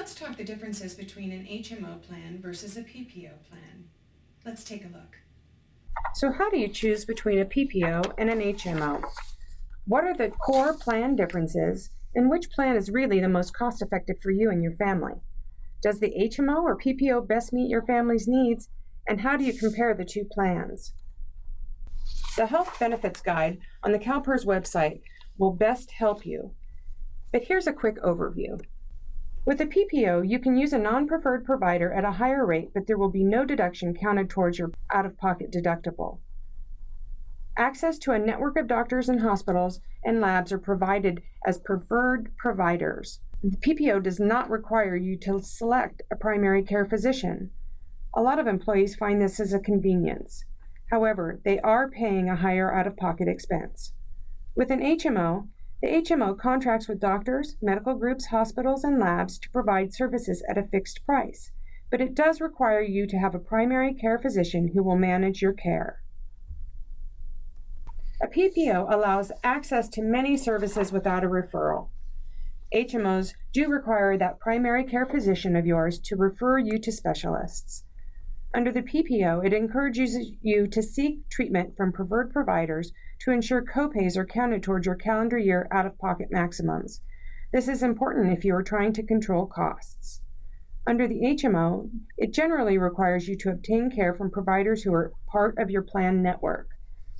let's talk the differences between an HMO plan versus a PPO plan. Let's take a look. So how do you choose between a PPO and an HMO? What are the core plan differences, and which plan is really the most cost-effective for you and your family? Does the HMO or PPO best meet your family's needs, and how do you compare the two plans? The Health Benefits Guide on the CalPERS website will best help you, but here's a quick overview. With a PPO, you can use a non-preferred provider at a higher rate, but there will be no deduction counted towards your out-of-pocket deductible. Access to a network of doctors and hospitals and labs are provided as preferred providers. The PPO does not require you to select a primary care physician. A lot of employees find this as a convenience. However, they are paying a higher out-of-pocket expense. With an HMO, the HMO contracts with doctors, medical groups, hospitals, and labs to provide services at a fixed price, but it does require you to have a primary care physician who will manage your care. A PPO allows access to many services without a referral. HMOs do require that primary care physician of yours to refer you to specialists. Under the PPO, it encourages you to seek treatment from preferred providers to ensure copays are counted towards your calendar year out-of-pocket maximums. This is important if you are trying to control costs. Under the HMO, it generally requires you to obtain care from providers who are part of your plan network.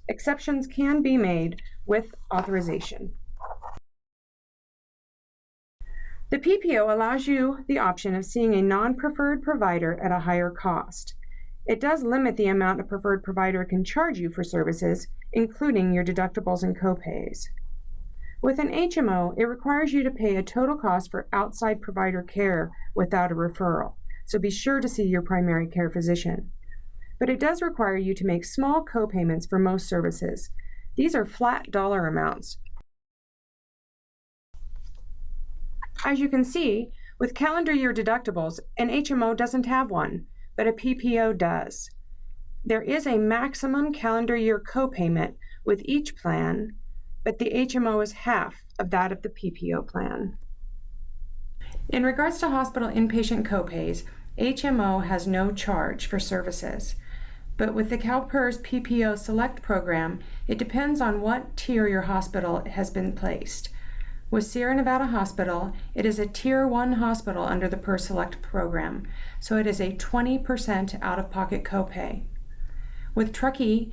Exceptions can be made with authorization. The PPO allows you the option of seeing a non-preferred provider at a higher cost. It does limit the amount a preferred provider can charge you for services, including your deductibles and copays. With an HMO, it requires you to pay a total cost for outside provider care without a referral, so be sure to see your primary care physician. But it does require you to make small copayments for most services. These are flat dollar amounts. As you can see, with calendar year deductibles, an HMO doesn't have one, but a PPO does. There is a maximum calendar year copayment with each plan, but the HMO is half of that of the PPO plan. In regards to hospital inpatient copays, HMO has no charge for services. But with the CalPERS PPO Select program, it depends on what tier your hospital has been placed. With Sierra Nevada Hospital, it is a Tier 1 hospital under the PERS Select program, so it is a 20% out-of-pocket copay. With Truckee,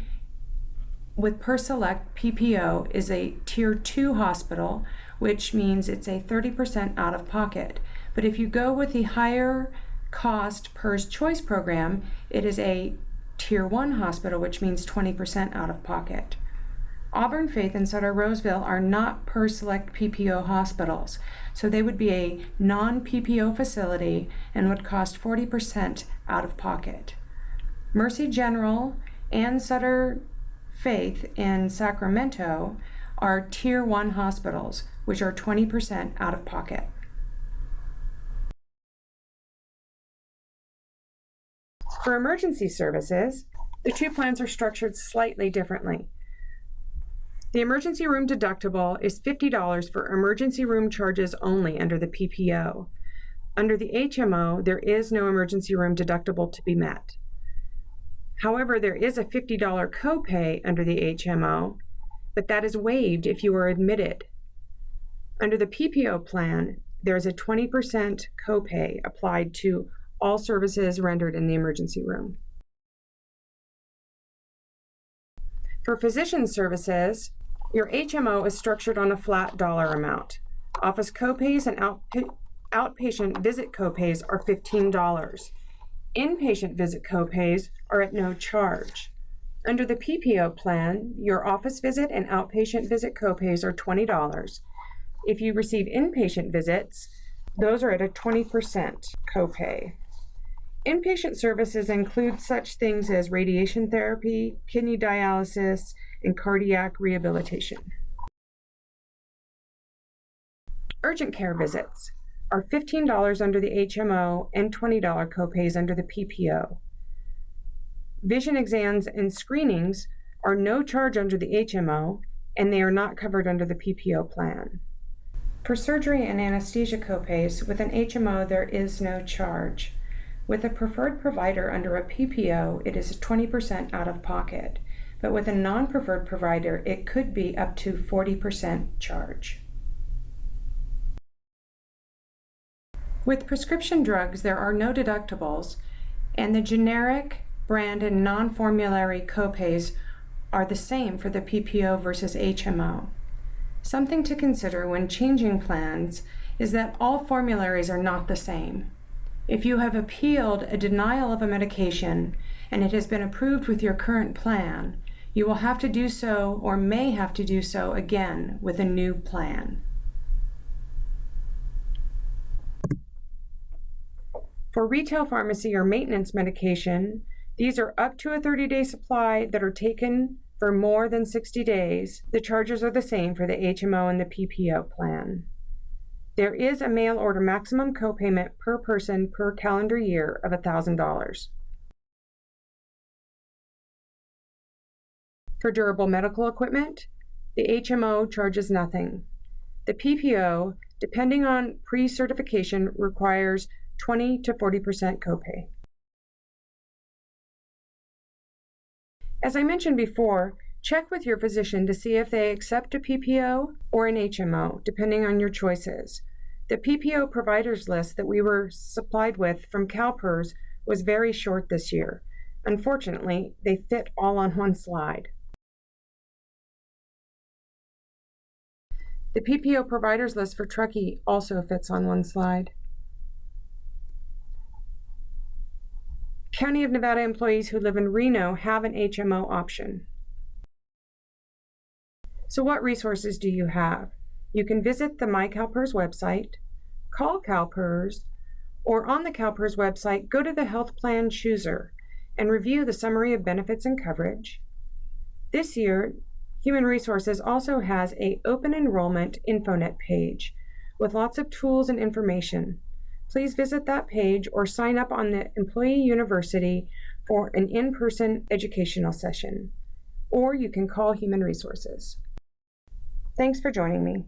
with PERS Select, PPO is a Tier 2 hospital, which means it's a 30% out-of-pocket. But if you go with the higher cost PERS Choice program, it is a Tier 1 hospital, which means 20% out-of-pocket. Auburn Faith and Sutter Roseville are not PERS Select PPO hospitals, so they would be a non-PPO facility and would cost 40% out-of-pocket. Mercy General and Sutter Faith in Sacramento are Tier 1 hospitals, which are 20% out-of-pocket. For emergency services, the two plans are structured slightly differently. The emergency room deductible is $50 for emergency room charges only under the PPO. Under the HMO, there is no emergency room deductible to be met. However, there is a $50 copay under the HMO, but that is waived if you are admitted. Under the PPO plan, there is a 20% copay applied to all services rendered in the emergency room. For physician services, your HMO is structured on a flat dollar amount. Office copays and outpatient visit copays are $15. Inpatient visit copays are at no charge. Under the PPO plan, your office visit and outpatient visit copays are $20. If you receive inpatient visits, those are at a 20% copay. Inpatient services include such things as radiation therapy, kidney dialysis, and cardiac rehabilitation. Urgent care visits are $15 under the HMO and $20 copays under the PPO. Vision exams and screenings are no charge under the HMO, and they are not covered under the PPO plan. For surgery and anesthesia copays, with an HMO there is no charge. With a preferred provider under a PPO, it is 20% out of pocket, but with a non-preferred provider, it could be up to 40% charge. With prescription drugs, there are no deductibles, and the generic, brand, and non-formulary copays are the same for the PPO versus HMO. Something to consider when changing plans is that all formularies are not the same. If you have appealed a denial of a medication and it has been approved with your current plan, you will have to do so or may have to do so again with a new plan. For retail pharmacy or maintenance medication, these are up to a 30-day supply that are taken for more than 60 days. The charges are the same for the HMO and the PPO plan. There is a mail order maximum copayment per person per calendar year of $1,000. For durable medical equipment, the HMO charges nothing. The PPO, depending on pre-certification, requires 20 to 40% copay. As I mentioned before, check with your physician to see if they accept a PPO or an HMO, depending on your choices. The PPO providers list that we were supplied with from CalPERS was very short this year. Unfortunately, they fit all on one slide. The PPO providers list for Truckee also fits on one slide. County of Nevada employees who live in Reno have an HMO option. So what resources do you have? You can visit the My CalPERS website, call CalPERS, or on the CalPERS website, go to the Health Plan Chooser and review the summary of benefits and coverage. This year, Human Resources also has an open enrollment infonet page with lots of tools and information. Please visit that page or sign up on the Employee University for an in-person educational session, or you can call Human Resources. Thanks for joining me.